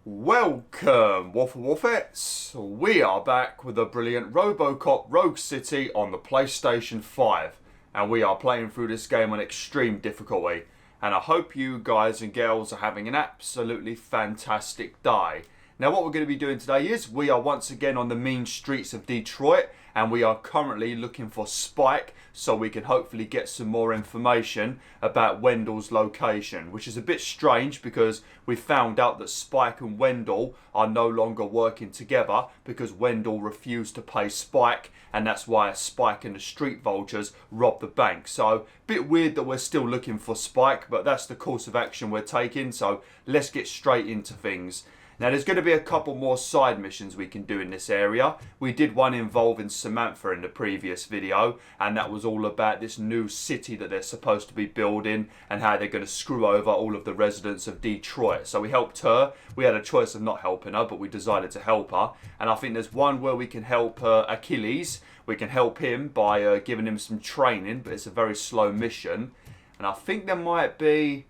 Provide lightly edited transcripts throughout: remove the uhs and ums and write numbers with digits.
Welcome, WolfTheWolfettes. We are back with a brilliant RoboCop Rogue City on the PlayStation 5. And we are playing through this game on extreme difficulty. And I hope you guys and girls are having an absolutely fantastic day. Now what we're going to be doing today is we are once again on the mean streets of Detroit. And we are currently looking for Spike so we can hopefully get some more information about Wendell's location. Which is a bit strange because we found out that Spike and Wendell are no longer working together because Wendell refused to pay Spike, and that's why Spike and the Street Vultures robbed the bank. So, a bit weird that we're still looking for Spike, but that's the course of action we're taking, so let's get straight into things. Now there's going to be a couple more side missions we can do in this area. We did one involving Samantha in the previous video, and that was all about this new city that they're supposed to be building and how they're going to screw over all of the residents of Detroit. So we helped her. We had a choice of not helping her, but we decided to help her. And I think there's one where we can help Achilles. We can help him by giving him some training, but it's a very slow mission. And I think there might be...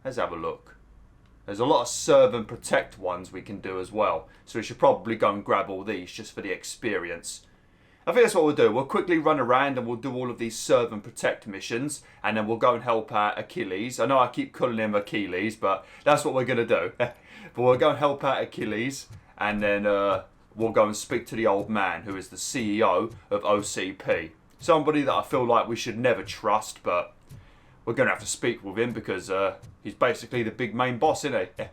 Let's have a look. There's a lot of serve and protect ones we can do as well. So we should probably go and grab all these just for the experience. I think that's what we'll do. We'll quickly run around and we'll do all of these serve and protect missions. And then we'll go and help out Achilles. I know I keep calling him Achilles, but that's what we're going to do. But we'll go and help out Achilles. And then we'll go and speak to the old man who is the CEO of OCP. Somebody that I feel like we should never trust, but... we're going to have to speak with him because he's basically the big main boss, isn't he?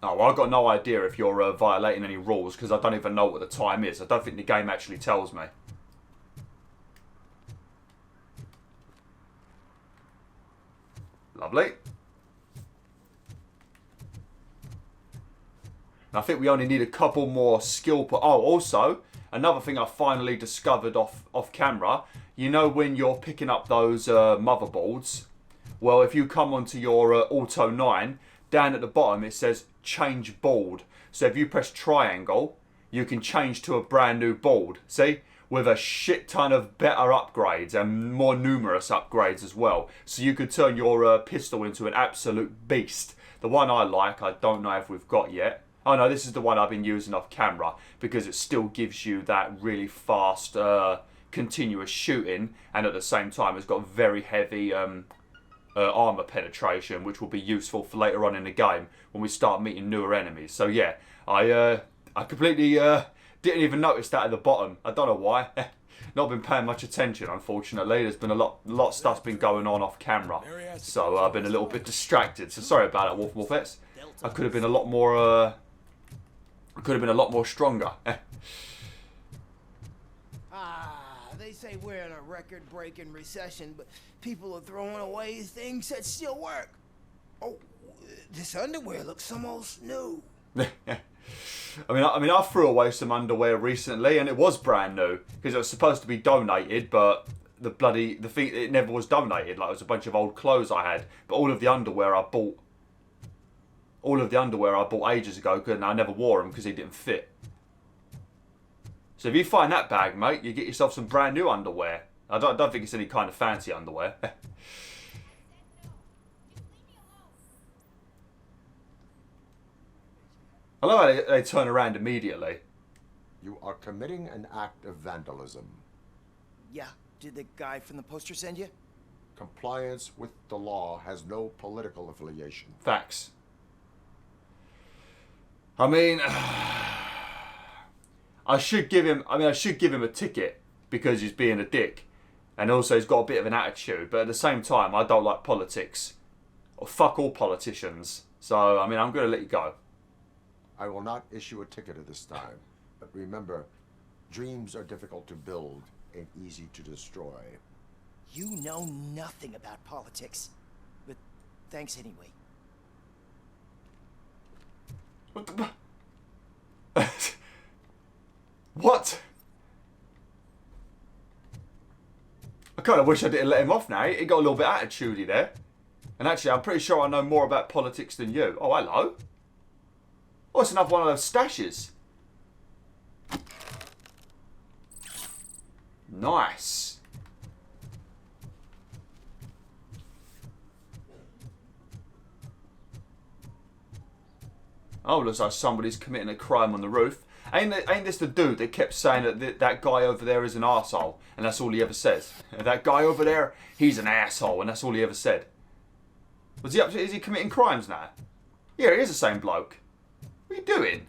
Oh, well, I've got no idea if you're violating any rules because I don't even know what the time is. I don't think the game actually tells me. Lovely. I think we only need a couple more skill Oh, also, another thing I finally discovered off camera. You know when you're picking up those motherboards? Well, if you come onto your Auto 9, down at the bottom it says change board. So if you press triangle, you can change to a brand new board. See? With a shit ton of better upgrades and more numerous upgrades as well. So you could turn your pistol into an absolute beast. The one I like, I don't know if we've got yet. Oh no, this is the one I've been using off camera because it still gives you that really fast, continuous shooting, and at the same time it's got very heavy armor penetration, which will be useful for later on in the game when we start meeting newer enemies. So yeah, I completely didn't even notice that at the bottom. I don't know why. Not been paying much attention, unfortunately. There's been a lot of stuff's been going on off camera, so I've been a little bit distracted. So sorry about that, WolfTheWolfettes. I could have been a lot more. Could have been a lot more stronger. They say we're in a record-breaking recession, but people are throwing away things that still work. Oh, this underwear looks almost new. I mean, I threw away some underwear recently, and it was brand new because it was supposed to be donated, but the thing, it never was donated. Like, it was a bunch of old clothes I had, but all of the underwear I bought. All of the underwear I bought ages ago, and I never wore them because they didn't fit. So if you find that bag, mate, you get yourself some brand new underwear. I don't think it's any kind of fancy underwear. I love how they turn around immediately. You are committing an act of vandalism. Yeah, did the guy from the poster send you? Compliance with the law has no political affiliation. Facts. I mean, I should give him a ticket because he's being a dick, and also he's got a bit of an attitude. But at the same time, I don't like politics, or fuck all politicians. So I mean, I'm gonna let you go. I will not issue a ticket at this time, but remember, dreams are difficult to build and easy to destroy. You know nothing about politics, but thanks anyway. What the... What? I kind of wish I didn't let him off now. He got a little bit attitudey there. And actually, I'm pretty sure I know more about politics than you. Oh, hello. Oh, it's another one of those stashes. Nice. Oh, looks like somebody's committing a crime on the roof. Ain't this the dude that kept saying that that guy over there is an arsehole, and that's all he ever says? That guy over there, he's an asshole, and that's all he ever said. Was he up to, is he committing crimes now? Yeah, he is the same bloke. What are you doing?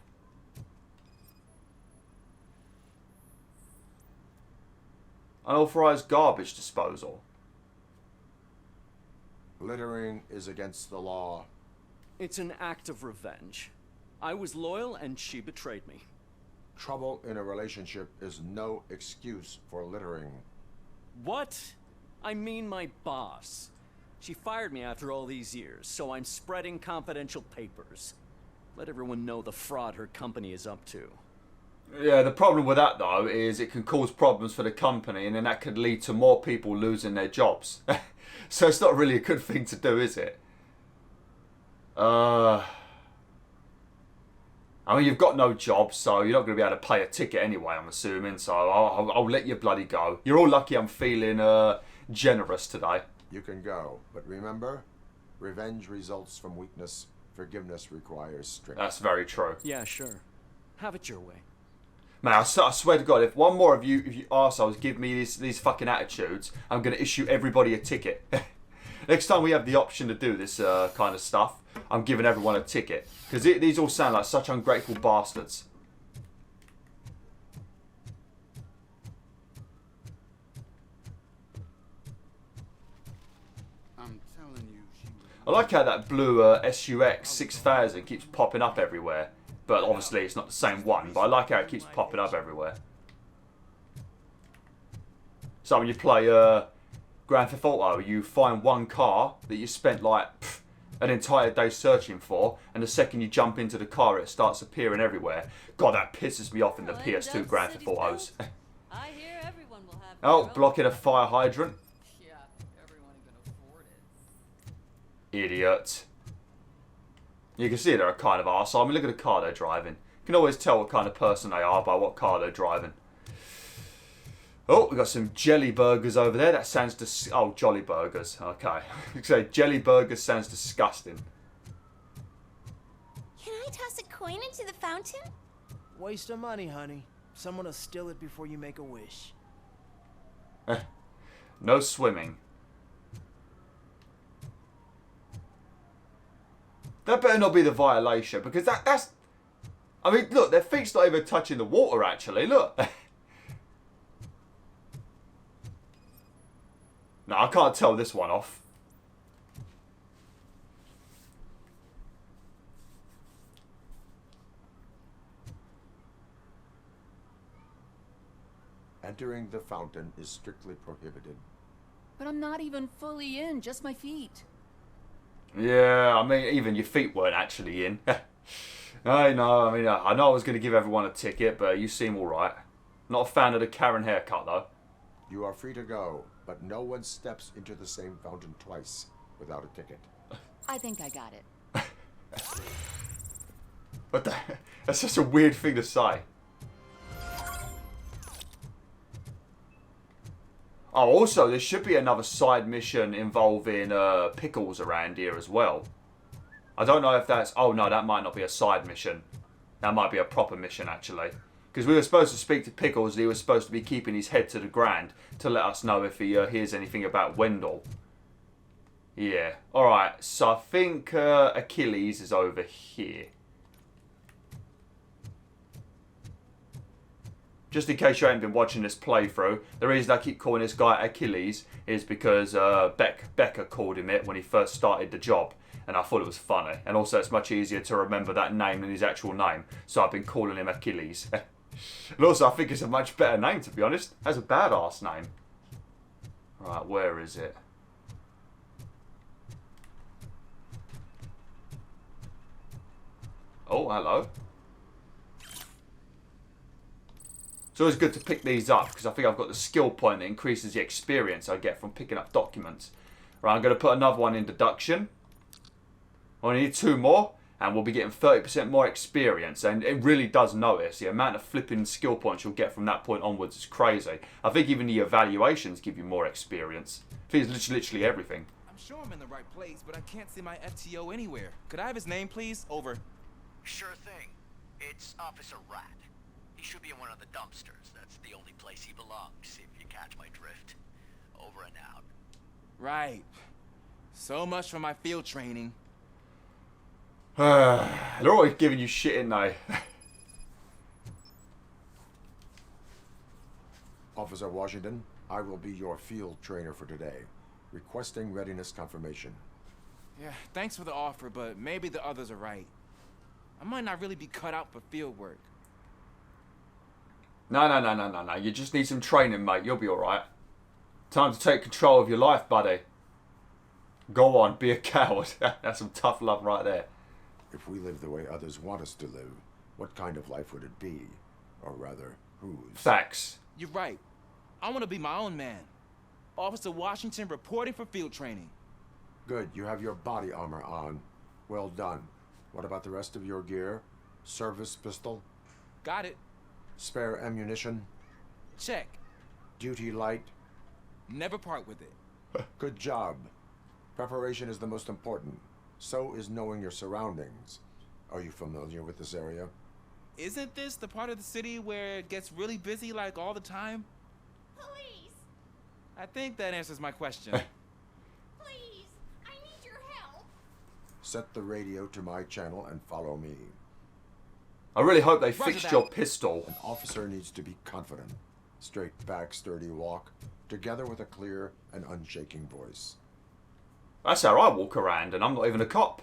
Unauthorized garbage disposal. Littering is against the law. It's an act of revenge. I was loyal and she betrayed me. Trouble in a relationship is no excuse for littering. What? I mean my boss. She fired me after all these years, so I'm spreading confidential papers. Let everyone know the fraud her company is up to. Yeah, the problem with that though is it can cause problems for the company, and then that could lead to more people losing their jobs. So it's not really a good thing to do, is it? I mean, you've got no job, so you're not going to be able to pay a ticket anyway, I'm assuming. So I'll let you bloody go. You're all lucky I'm feeling generous today. You can go, but remember, revenge results from weakness. Forgiveness requires strength. That's very true. Yeah, sure. Have it your way. Man, I swear to God, if one more of you arseholes give me these fucking attitudes, I'm going to issue everybody a ticket. Next time we have the option to do this kind of stuff, I'm giving everyone a ticket. Because these all sound like such ungrateful bastards. I'm telling you, I like how that blue SUX 6000 keeps popping up everywhere. But obviously it's not the same one. But I like how it keeps popping up everywhere. So when you play Grand Theft Auto, you find one car that you spent like an entire day searching for, and the second you jump into the car, it starts appearing everywhere. God, that pisses me off in the PS2 Grand Theft Autos. I hear everyone will have Oh, blocking a fire hydrant. Yeah, everyone can afford it. Idiot. You can see they're a kind of arsehole. I mean, look at the car they're driving. You can always tell what kind of person they are by what car they're driving. Oh, we've got some jelly burgers over there. That sounds oh, jolly burgers. Okay. So jelly burgers sounds disgusting. Can I toss a coin into the fountain? Waste of money, honey. Someone will steal it before you make a wish. No swimming. That better not be the violation, because that's... I mean, look, their feet's not even touching the water, actually. Look. No, I can't tell this one off. Entering the fountain is strictly prohibited. But I'm not even fully in, just my feet. Yeah, I mean, even your feet weren't actually in. I know, I know I was going to give everyone a ticket, but you seem alright. Not a fan of the Karen haircut, though. You are free to go, but no one steps into the same fountain twice without a ticket. I think I got it. What the? That's just a weird thing to say. Oh, also, there should be another side mission involving Pickles around here as well. I don't know if that's... Oh, no, that might not be a side mission. That might be a proper mission, actually. Because we were supposed to speak to Pickles, and he was supposed to be keeping his head to the ground to let us know if he hears anything about Wendell. Yeah. Alright, so I think Achilles is over here. Just in case you haven't been watching this playthrough, the reason I keep calling this guy Achilles is because Becca called him it when he first started the job, and I thought it was funny. And also it's much easier to remember that name than his actual name, so I've been calling him Achilles. And also I think it's a much better name, to be honest. That's a badass name. Right, where is it? Oh, hello. It's always good to pick these up because I think I've got the skill point that increases the experience I get from picking up documents. Right, I'm going to put another one in deduction. I need 2 more and we'll be getting 30% more experience, and it really does notice. The amount of flipping skill points you'll get from that point onwards is crazy. I think even the evaluations give you more experience. I think it's literally everything. I'm sure I'm in the right place, but I can't see my FTO anywhere. Could I have his name, please? Over. Sure thing. It's Officer Rat. He should be in one of the dumpsters. That's the only place he belongs, if you catch my drift. Over and out. Right. So much for my field training. They're always giving you shit, ain't they? Officer Washington, I will be your field trainer for today. Requesting readiness confirmation. Yeah, thanks for the offer, but maybe the others are right. I might not really be cut out for field work. No. You just need some training, mate. You'll be alright. Time to take control of your life, buddy. Go on, be a coward. That's some tough love right there. If we live the way others want us to live, what kind of life would it be? Or rather, whose? Facts. You're right. I want to be my own man. Officer Washington reporting for field training. Good, you have your body armor on. Well done. What about the rest of your gear? Service pistol? Got it. Spare ammunition? Check. Duty light? Never part with it. Good job. Preparation is the most important. So is knowing your surroundings. Are you familiar with this area? Isn't this the part of the city where it gets really busy like all the time? Police! I think that answers my question. Please! I need your help! Set the radio to my channel and follow me. I really hope they Roger fixed that. your pistol. An officer needs to be confident. Straight back, sturdy walk, together with a clear and unshaking voice. That's how I walk around, and I'm not even a cop.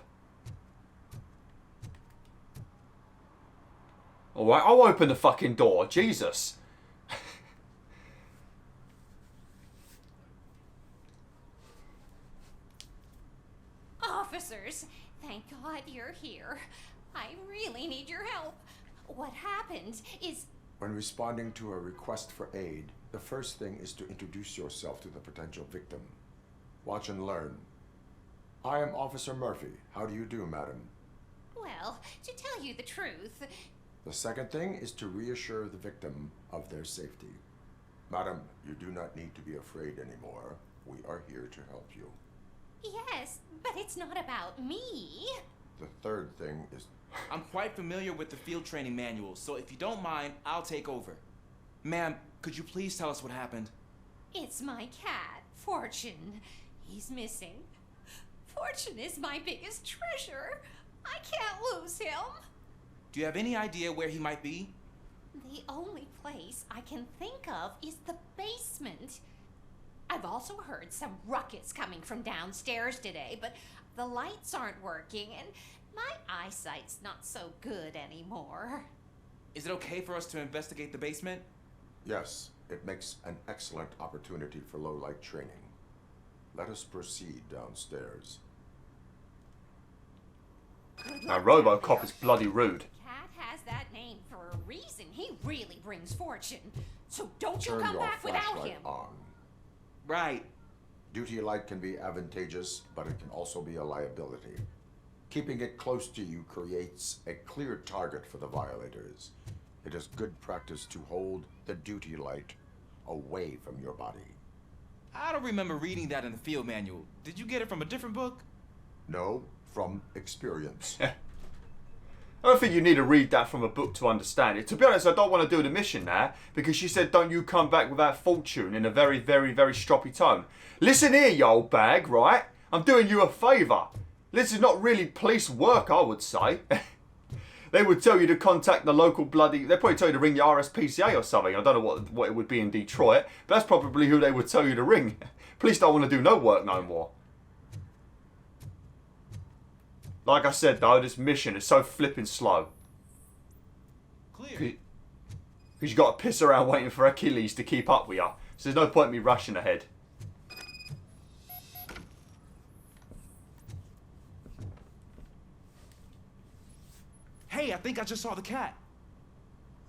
Alright, I'll open the fucking door. Jesus. Officers, thank God you're here. I really need your help. What happened is... When responding to a request for aid, the first thing is to introduce yourself to the potential victim. Watch and learn. I am Officer Murphy. How do you do, madam? Well, to tell you the truth... The second thing is to reassure the victim of their safety. Madam, you do not need to be afraid anymore. We are here to help you. Yes, but it's not about me. The third thing is... I'm quite familiar with the field training manual, so if you don't mind, I'll take over. Ma'am, could you please tell us what happened? It's my cat, Fortune. He's missing. Fortune is my biggest treasure. I can't lose him. Do you have any idea where he might be? The only place I can think of is the basement. I've also heard some ruckus coming from downstairs today, but the lights aren't working and my eyesight's not so good anymore. Is it okay for us to investigate the basement? Yes, it makes an excellent opportunity for low-light training. Let us proceed downstairs. Now, RoboCop is bloody rude. Cat has that name for a reason. He really brings fortune. So don't you Turn come your back without flashlight him. on. Right. Duty light can be advantageous, but it can also be a liability. Keeping it close to you creates a clear target for the violators. It is good practice to hold the duty light away from your body. I don't remember reading that in the field manual. Did you get it from a different book? No, from experience. I don't think you need to read that from a book to understand it. To be honest, I don't want to do the mission now because she said, don't you come back without fortune in a very, very, very stroppy tone. Listen here, you old bag, right? I'm doing you a favour. This is not really police work, I would say. They would tell you to contact the local bloody... They'd probably tell you to ring your RSPCA or something. I don't know what it would be in Detroit, but that's probably who they would tell you to ring. Police don't want to do no work no more. Like I said, though, this mission is so flipping slow. Clear. Because you got to piss around waiting for Achilles to keep up with you. So there's no point in me rushing ahead. Hey, I think I just saw the cat.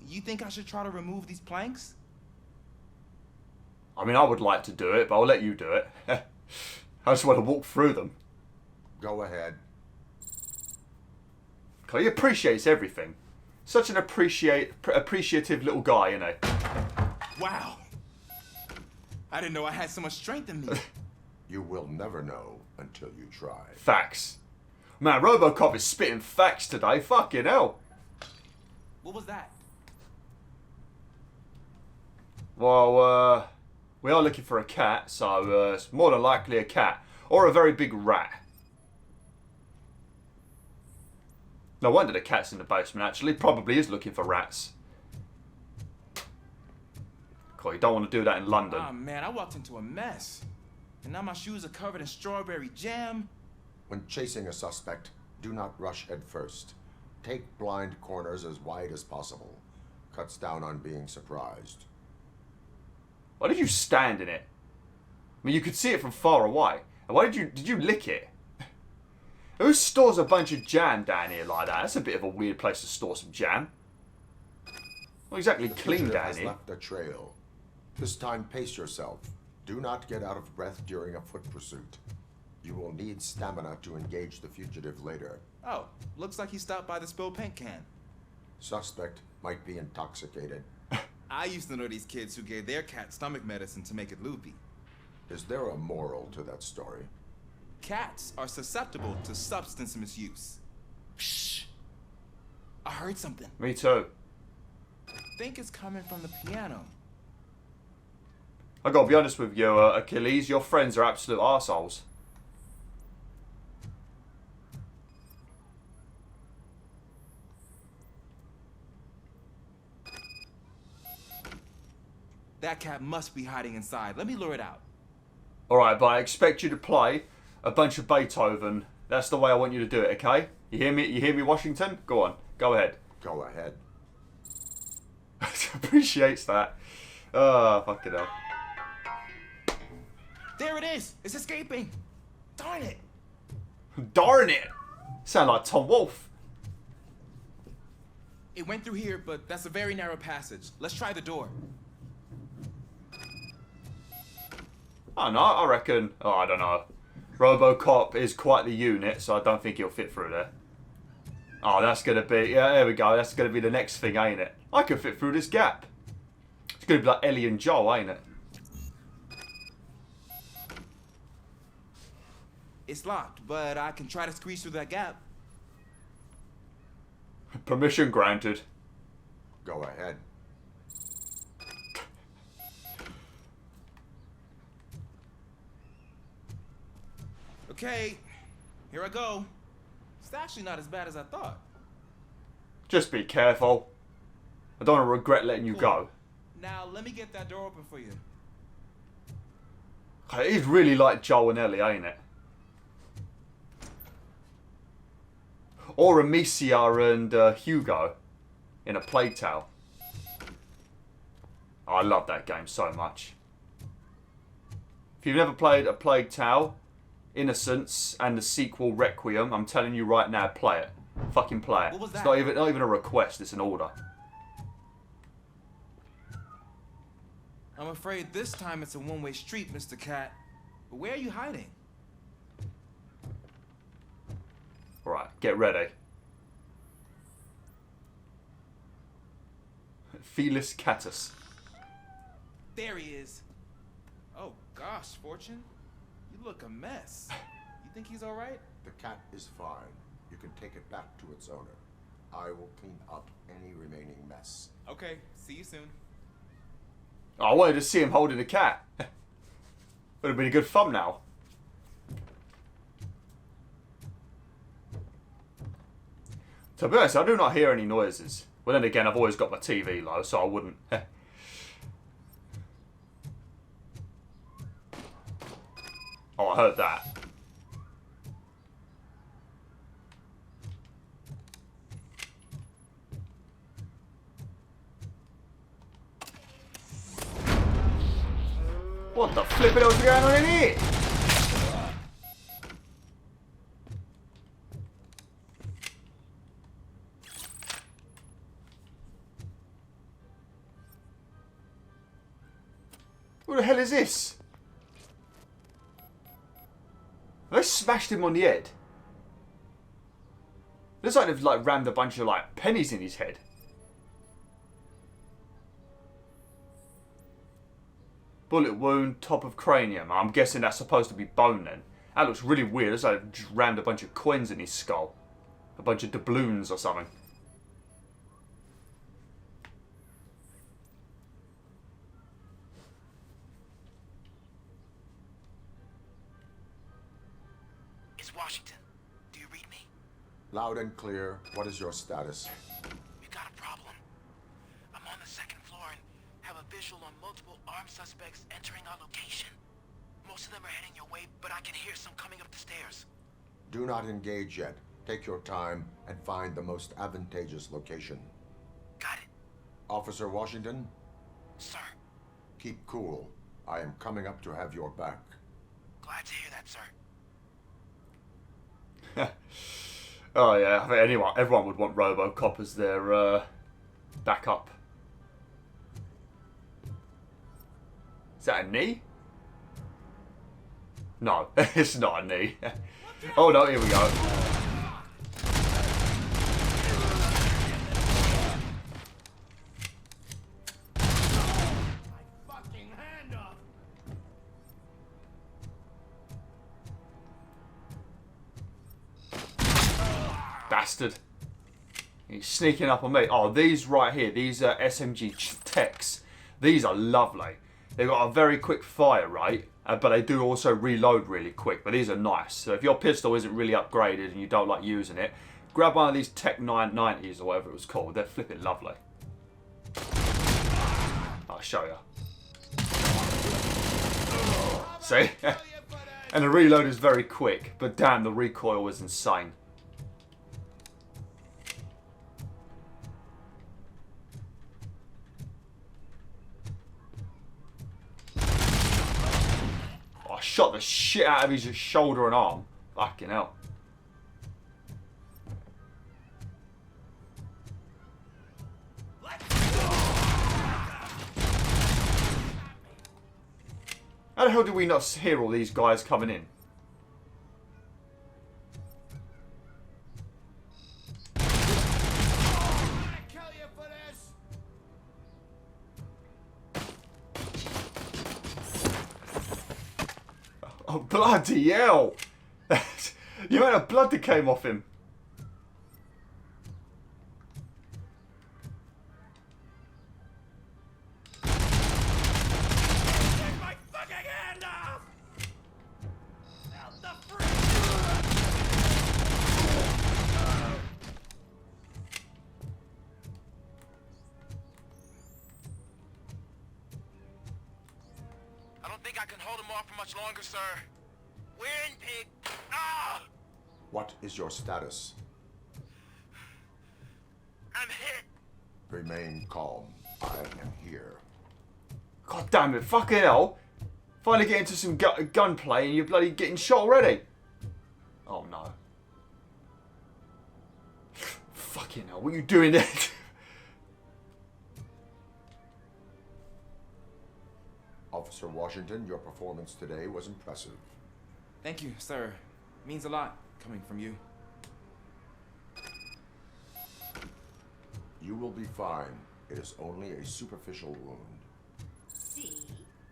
You think I should try to remove these planks? I mean, I would like to do it, but I'll let you do it. I just want to walk through them. Go ahead. He appreciates everything. Such an appreciative little guy, you know. Wow. I didn't know I had so much strength in me. You will never know until you try. Facts. Man, RoboCop is spitting facts today. Fucking hell. What was that? Well, we are looking for a cat, so it's more than likely a cat. Or a very big rat. No wonder the cat's in the basement, actually. Probably is looking for rats. Cool, you don't want to do that in London. Oh man, I walked into a mess. And now my shoes are covered in strawberry jam. When chasing a suspect, do not rush head first. Take blind corners as wide as possible. Cuts down on being surprised. Why did you stand in it? I mean, you could see it from far away. And why did you lick it? Who stores a bunch of jam down here like that? That's a bit of a weird place to store some jam. Not exactly clean down has here. left a trail. This time, pace yourself. Do not get out of breath during a foot pursuit. You will need stamina to engage the fugitive later. Oh, looks like he stopped by the spilled paint can. Suspect might be intoxicated. I used to know these kids who gave their cat stomach medicine to make it loopy. Is there a moral to that story? Cats are susceptible to substance misuse. Shh. I heard something. Me too. I think it's coming from the piano. I gotta be honest with you, Achilles. Your friends are absolute arseholes. That cat must be hiding inside. Let me lure it out. Alright, but I expect you to play a bunch of Beethoven. That's the way I want you to do it, okay? You hear me? You hear me, Washington? Go on. Go ahead. Go ahead. Appreciates that. Oh, fucking hell. There it is! It's escaping! Darn it! Darn it! Sound like Tom Wolfe. It went through here, but that's a very narrow passage. Let's try the door. I don't know, I reckon... Oh, I don't know. RoboCop is quite the unit, so I don't think he'll fit through there. Oh, that's going to be... Yeah, there we go. That's going to be the next thing, ain't it? I can fit through this gap. It's going to be like Ellie and Joel, ain't it? It's locked, but I can try to squeeze through that gap. Permission granted. Go ahead. Okay, here I go. It's actually not as bad as I thought. Just be careful. I don't want to regret letting you go. Now, let me get that door open for you. It is really like Joel and Ellie, ain't it? Or Amicia and Hugo in A Plague Tale. Oh, I love that game so much. If you've never played A Plague Tale, Innocence, and the sequel Requiem, I'm telling you right now, play it. Fucking play it. What was It's that? not even a request, it's an order. I'm afraid this time it's a one-way street, Mr. Cat. But where are you hiding? Alright, get ready. Felis Catus. There he is. Oh gosh, Fortune. You look a mess. You think he's alright? The cat is fine. You can take it back to its owner. I will clean up any remaining mess. Okay, see you soon. Oh, I wanted to see him holding a cat. Would have been a good thumbnail. To be honest, I do not hear any noises. Well, then again, I've always got my TV low, so I wouldn't. Oh, I heard that. What the flippin' hell's going on in here? What the hell is this? They smashed him on the head. Looks like they've rammed a bunch of pennies in his head. Bullet wound, top of cranium. I'm guessing that's supposed to be bone then. That looks really weird. It's like I just rammed a bunch of coins in his skull. A bunch of doubloons or something. It's Washington. Do you read me? Loud and clear. What is your status? We've got a problem. I'm on the second floor and have a visual on multiple armed suspects entering our location. Most of them are heading your way, but I can hear some coming up the stairs. Do not engage yet. Take your time and find the most advantageous location. Got it. Officer Washington, Sir. keep cool. I am coming up to have your back. Glad to hear that, sir. Oh yeah, I think everyone would want RoboCop as their backup. Is that a knee? No, it's not a knee. Oh no, here we go. Bastard. He's sneaking up on me. Oh, these right here, these are SMG techs. These are lovely. They've got a very quick fire rate, but they do also reload really quick. But these are nice. So if your pistol isn't really upgraded and you don't like using it, grab one of these Tech 990s or whatever it was called. They're flipping lovely. I'll show you. See? And the reload is very quick, but damn, the recoil was insane. Shot the shit out of his shoulder and arm. Fucking hell. How the hell did we not hear all these guys coming in? Oh, bloody hell! The amount of blood that came off him. Take my fucking hand off! Out the free! I don't think I can hold him off for much longer, sir. We're in, pig. Ah! What is your status? I'm hit. Remain calm. I am here. God damn it, fucking hell. Finally get into some gunplay and you're bloody getting shot already. Oh no. Fucking hell, what are you doing there? Officer Washington, your performance today was impressive. Thank you, sir. Means a lot coming from you. You will be fine. It is only a superficial wound. See?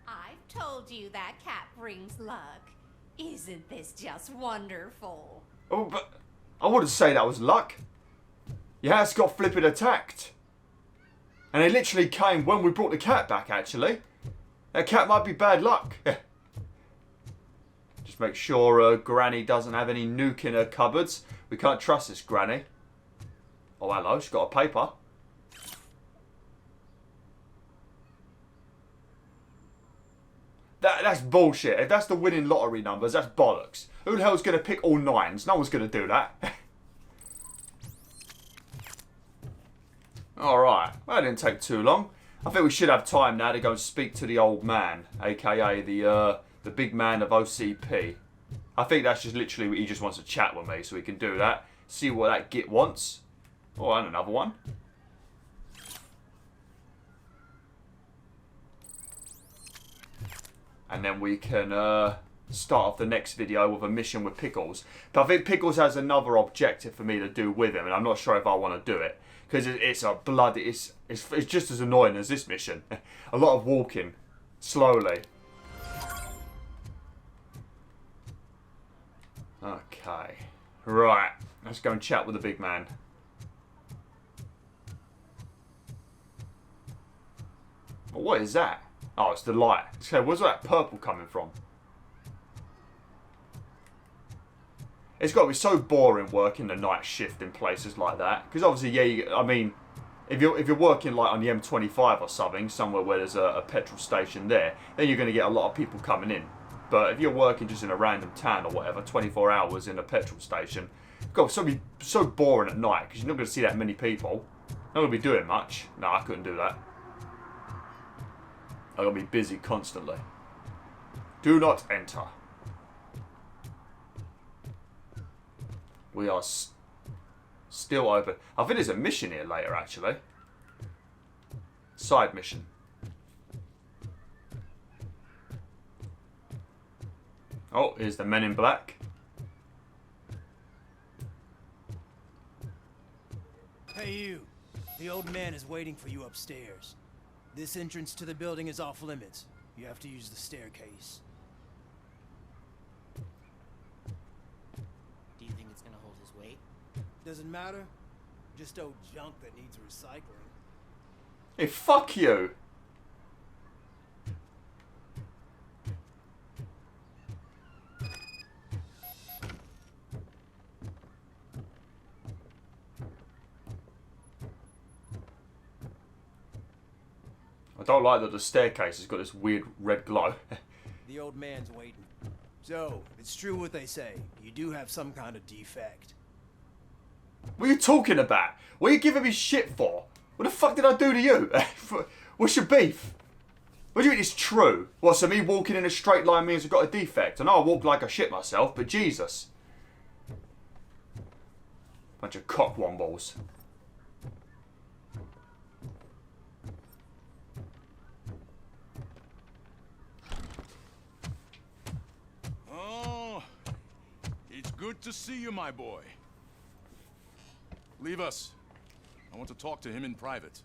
I've told you that cat brings luck. Isn't this just wonderful? Oh, but I wouldn't say that was luck. Your house got flipping attacked. And it literally came when we brought the cat back, actually. That cat might be bad luck. Just make sure Granny doesn't have any nuke in her cupboards. We can't trust this Granny. Oh, hello, she's got a paper. That's bullshit. If that's the winning lottery numbers, that's bollocks. Who the hell's going to pick all nines? No one's going to do that. Alright, well, that didn't take too long. I think we should have time now to go and speak to the old man, aka the big man of OCP. I think that's just literally he just wants to chat with me, so we can do that. See what that git wants. Oh, and another one. And then we can start off the next video with a mission with Pickles. But I think Pickles has another objective for me to do with him, and I'm not sure if I want to do it. Because it's a bloody... It's just as annoying as this mission. A lot of walking. Slowly. Okay. Right. Let's go and chat with the big man. What is that? Oh, it's the light. So where's that purple coming from? It's got to be so boring working the night shift in places like that. Because obviously, yeah, I mean, if you're working like on the M25 or something, somewhere where there's a petrol station there, then you're going to get a lot of people coming in. But if you're working just in a random town or whatever, 24 hours in a petrol station, God, it's going to be so boring at night because you're not going to see that many people. Not going to be doing much. No, I couldn't do that. I'm going to be busy constantly. Do not enter. We are still open. I think there's a mission here later, actually. Side mission. Oh, here's the Men in Black. Hey, you. The old man is waiting for you upstairs. This entrance to the building is off limits. You have to use the staircase. Do you think it's gonna hold his weight? Doesn't matter. Just old junk that needs recycling. Hey, fuck you. I don't like that the staircase has got this weird red glow. The old man's waiting. So, it's true what they say. You do have some kind of defect. What are you talking about? What are you giving me shit for? What the fuck did I do to you? What's your beef? What do you mean it's true? What, so me walking in a straight line means I've got a defect? I know I walk like I shit myself, but Jesus. Bunch of cockwombles. Oh, it's good to see you, my boy. Leave us. I want to talk to him in private.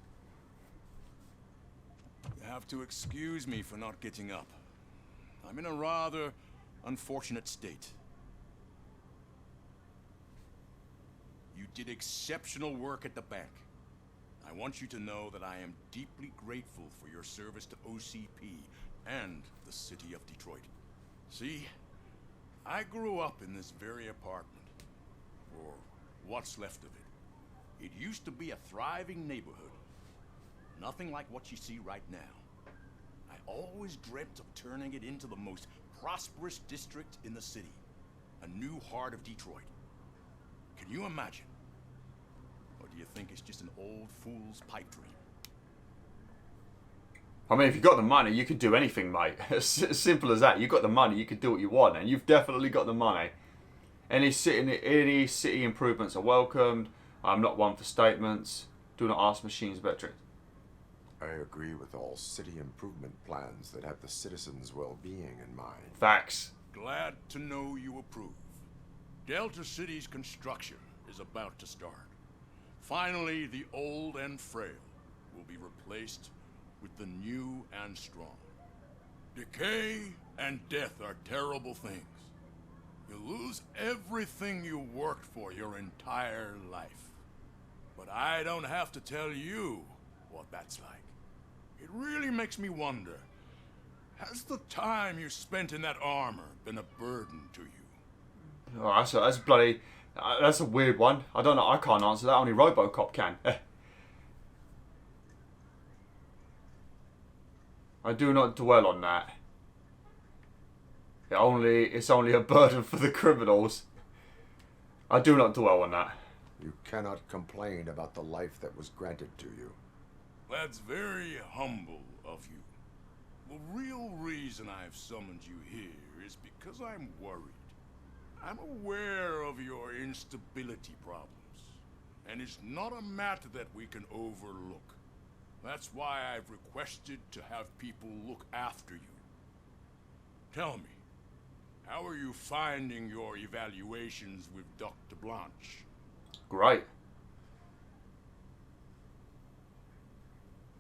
You have to excuse me for not getting up. I'm in a rather unfortunate state. You did exceptional work at the bank. I want you to know that I am deeply grateful for your service to OCP and the city of Detroit. See, I grew up in this very apartment, or what's left of it. It used to be a thriving neighborhood. Nothing like what you see right now. I always dreamt of turning it into the most prosperous district in the city. A new heart of Detroit. Can you imagine? Or do you think it's just an old fool's pipe dream? I mean, if you've got the money, you could do anything, mate. As simple as that. You've got the money, you could do what you want, and you've definitely got the money. Any city improvements are welcomed. I'm not one for statements. Do not ask machines about tricks. I agree with all city improvement plans that have the citizens' well-being in mind. Facts. Glad to know you approve. Delta City's construction is about to start. Finally, the old and frail will be replaced with the new and strong. Decay and death are terrible things. You lose everything you worked for your entire life. But I don't have to tell you what that's like. It really makes me wonder, has the time you spent in that armor been a burden to you? Oh, that's bloody... that's a weird one. I don't know. I can't answer that. Only RoboCop can. I do not dwell on that. It's only a burden for the criminals. I do not dwell on that. You cannot complain about the life that was granted to you. That's very humble of you. The real reason I've summoned you here is because I'm worried. I'm aware of your instability problems, and it's not a matter that we can overlook. That's why I've requested to have people look after you. Tell me, how are you finding your evaluations with Dr. Blanche? Great.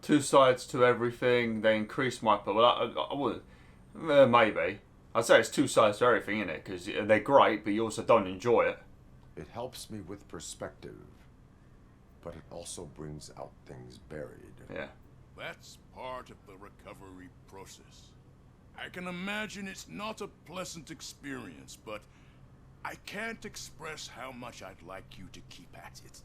Two sides to everything. They increase my... Well, I would... maybe. I'd say it's two sides to everything, isn't it? Because they're great, but you also don't enjoy it. It helps me with perspective, but it also brings out things buried. Yeah. That's part of the recovery process. I can imagine it's not a pleasant experience, but I can't express how much I'd like you to keep at it.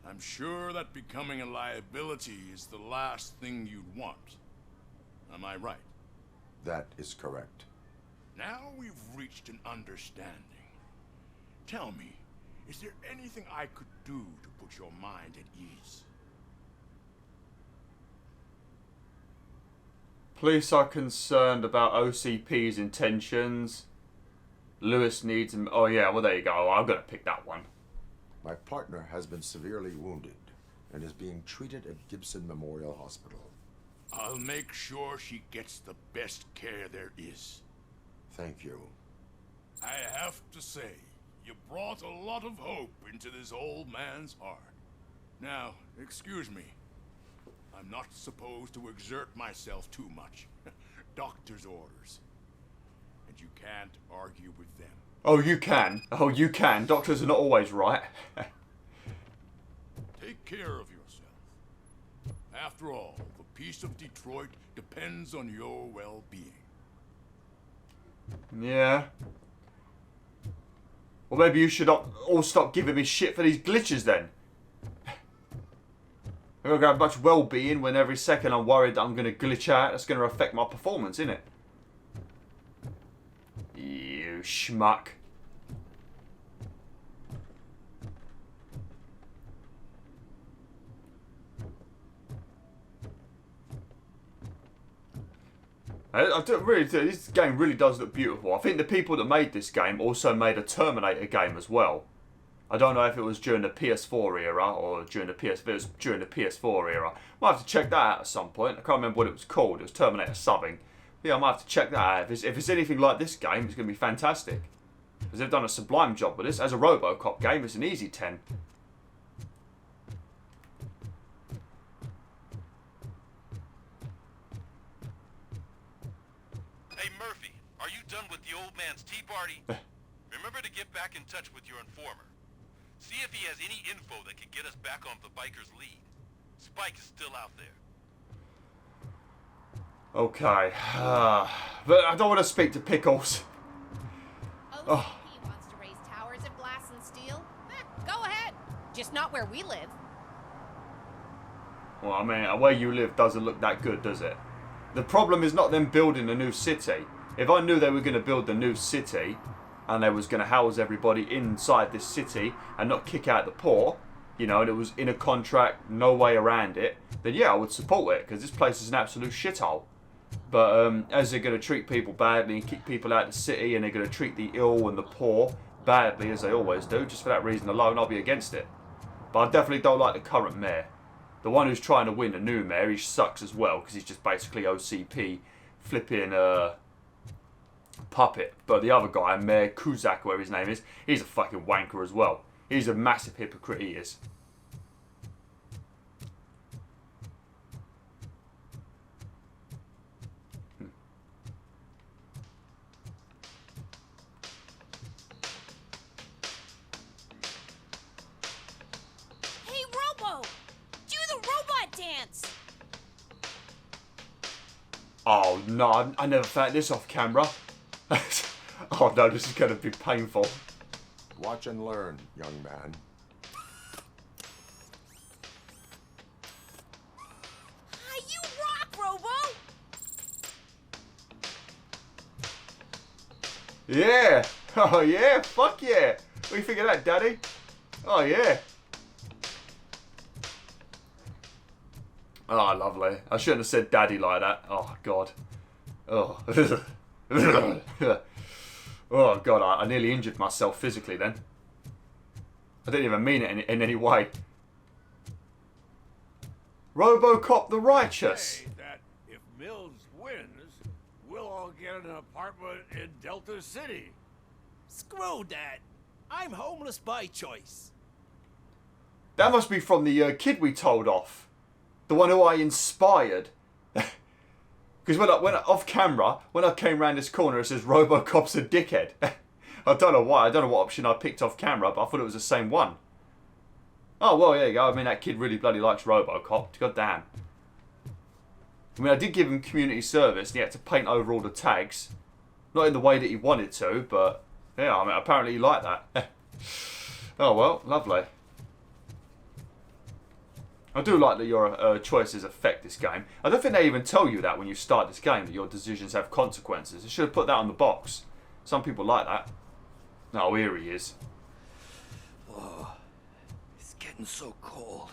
I'm sure that becoming a liability is the last thing you'd want. Am I right? That is correct. Now we've reached an understanding. Tell me, is there anything I could do to put your mind at ease? Police are concerned about OCP's intentions. Lewis needs him. Oh yeah, well there you go. I'm gonna pick that one. My partner has been severely wounded and is being treated at Gibson Memorial Hospital. I'll make sure she gets the best care there is. Thank you. I have to say, you brought a lot of hope into this old man's heart. Now, excuse me. I'm not supposed to exert myself too much. Doctor's orders. And you can't argue with them. Oh, you can. Oh, you can. Doctors are not always right. Take care of yourself. After all, the peace of Detroit depends on your well-being. Yeah. Well, maybe you should all stop giving me shit for these glitches then. I'm going to have much well-being when every second I'm worried that I'm going to glitch out. That's going to affect my performance, innit? You schmuck. I do, really do. This game really does look beautiful. I think the people that made this game also made a Terminator game as well. I don't know if it was during the PS4 era or during the PS. If it was during the PS4 era, might have to check that out at some point. I can't remember what it was called. It was Terminator something. Yeah, I might have to check that out. If it's anything like this game, it's going to be fantastic. Because they've done a sublime job with this. As a RoboCop game, it's an easy 10. Hey Murphy, are you done with the old man's tea party? Remember to get back in touch with your informer. See if he has any info that could get us back on the biker's lead. Spike is still out there. Okay. But I don't want to speak to Pickles. OCP wants to raise towers of glass and steel? Go ahead. Just not where we live. Well, I mean, where you live doesn't look that good, does it? The problem is not them building a new city. If I knew they were going to build the new city and they was going to house everybody inside this city and not kick out the poor, you know, and it was in a contract, no way around it, then yeah, I would support it because this place is an absolute shithole. But as they're going to treat people badly and kick people out of the city and they're going to treat the ill and the poor badly as they always do, just for that reason alone, I'll be against it. But I definitely don't like the current mayor. The one who's trying to win a new mayor, he sucks as well because he's just basically OCP flipping puppet. But the other guy, Mayor Kuzak, whatever his name is, he's a fucking wanker as well. He's a massive hypocrite, he is. Hey, Robo! Do the robot dance! Oh no, I never found this off camera. Oh no, this is going to be painful. Watch and learn, young man. You rock, Robo! Yeah! Oh yeah, fuck yeah! What do you think of that, Daddy? Oh yeah! Oh, lovely. I shouldn't have said Daddy like that. Oh, God. Oh. Oh, God, I nearly injured myself physically then. I didn't even mean it in any way. RoboCop the Righteous. Say that if Mills wins, we'll all get an apartment in Delta City. Screw that. I'm homeless by choice. That must be from the kid we told off. The one who I inspired. Because when off camera, when I came round this corner, it says RoboCop's a dickhead. I don't know why. I don't know what option I picked off camera, but I thought it was the same one. Oh, well, there you go. I mean, that kid really bloody likes RoboCop. God damn. I mean, I did give him community service, and he had to paint over all the tags. Not in the way that he wanted to, but yeah, I mean, apparently he liked that. Oh, well, lovely. I do like that your choices affect this game. I don't think they even tell you that when you start this game, that your decisions have consequences. They should have put that on the box. Some people like that. Oh, here he is. Oh, it's getting so cold.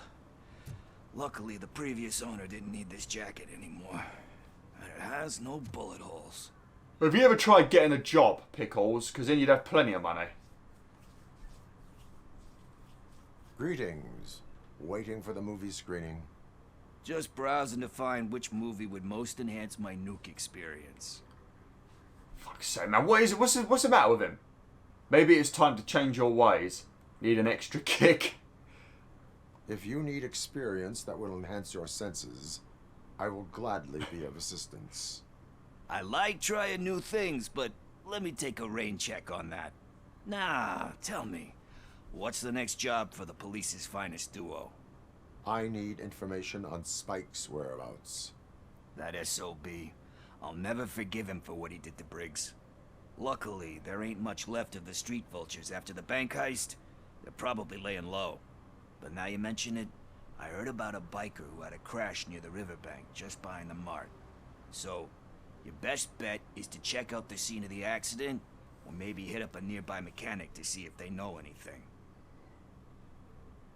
Luckily, the previous owner didn't need this jacket anymore. And it has no bullet holes. Have you ever tried getting a job, Pickles? Because then you'd have plenty of money. Greetings. Waiting for the movie screening. Just browsing to find which movie would most enhance my nuke experience. Fuck's sake, man. What is it? What's the matter with him? Maybe it's time to change your ways. Need an extra kick. If you need experience that will enhance your senses, I will gladly be of assistance. I like trying new things, but let me take a rain check on that. Nah, tell me. What's the next job for the police's finest duo? I need information on Spike's whereabouts. That SOB. I'll never forgive him for what he did to Briggs. Luckily, there ain't much left of the street vultures after the bank heist. They're probably laying low. But now you mention it, I heard about a biker who had a crash near the riverbank just behind the mart. So, your best bet is to check out the scene of the accident, or maybe hit up a nearby mechanic to see if they know anything.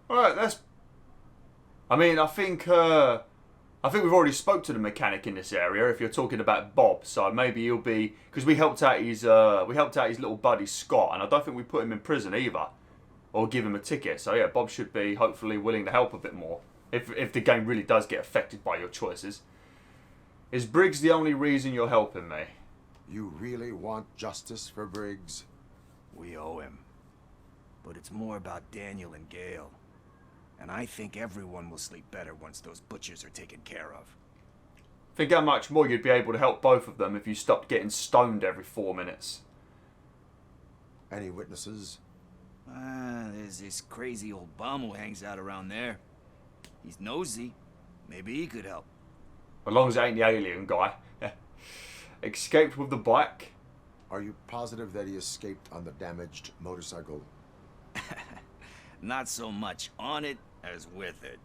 Alright, that's... I mean, I think we've already spoke to the mechanic in this area, if you're talking about Bob, so maybe he'll be... Because we helped out his little buddy Scott, and I don't think we put him in prison either. Or give him a ticket, so yeah, Bob should be hopefully willing to help a bit more. If the game really does get affected by your choices. Is Briggs the only reason you're helping me? You really want justice for Briggs? We owe him. But it's more about Daniel and Gale. And I think everyone will sleep better once those butchers are taken care of. Think how much more you'd be able to help both of them if you stopped getting stoned every 4 minutes. Any witnesses? There's this crazy old bum who hangs out around there. He's nosy. Maybe he could help. As long as it ain't the alien guy. Escaped with the bike. Are you positive that he escaped on the damaged motorcycle? Not so much on it as with it.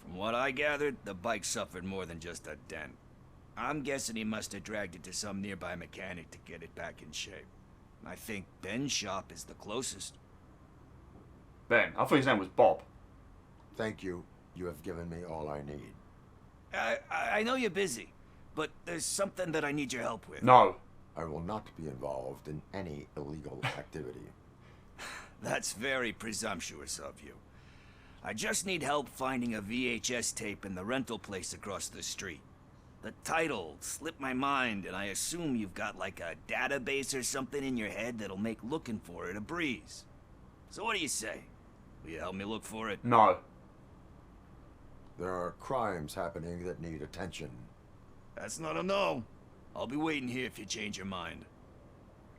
From what I gathered, the bike suffered more than just a dent. I'm guessing he must have dragged it to some nearby mechanic to get it back in shape. I think Ben's shop is the closest. Ben? I thought his name was Bob. Thank you. You have given me all I need. I know you're busy, but there's something that I need your help with. No. I will not be involved in any illegal activity. That's very presumptuous of you. I just need help finding a VHS tape in the rental place across the street. The title slipped my mind, and I assume you've got like a database or something in your head that'll make looking for it a breeze. So what do you say? Will you help me look for it? No. There are crimes happening that need attention. That's not a no. I'll be waiting here if you change your mind.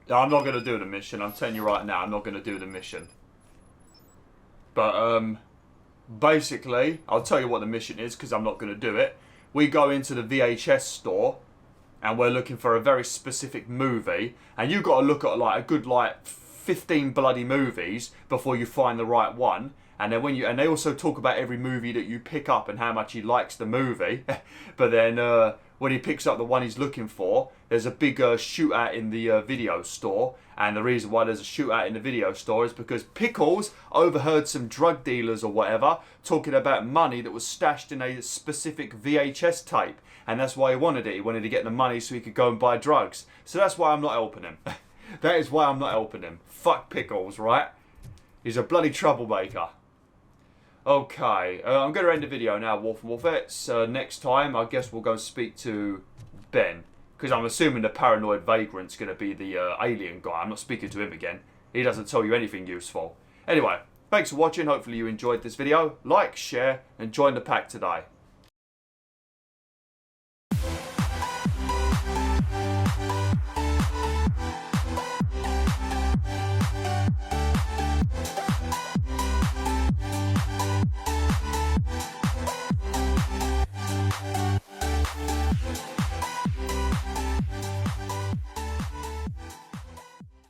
No, I'm not going to do the mission. I'm telling you right now, I'm not going to do the mission. But, basically, I'll tell you what the mission is, because I'm not going to do it. We go into the VHS store, and we're looking for a very specific movie, and you've got to look at, like, a good, 15 bloody movies before you find the right one. And then and they also talk about every movie that you pick up and how much he likes the movie. But then when he picks up the one he's looking for, there's a big shootout in the video store. And the reason why there's a shootout in the video store is because Pickles overheard some drug dealers or whatever talking about money that was stashed in a specific VHS tape. And that's why he wanted it. He wanted to get the money so he could go and buy drugs. So that's why I'm not helping him. That is why I'm not helping him. Fuck Pickles, right? He's a bloody troublemaker. Okay, I'm going to end the video now, Wolf and Wolfettes. Next time, I guess we'll go speak to Ben. Because I'm assuming the paranoid vagrant's going to be the alien guy. I'm not speaking to him again. He doesn't tell you anything useful. Anyway, thanks for watching. Hopefully you enjoyed this video. Like, share, and join the pack today.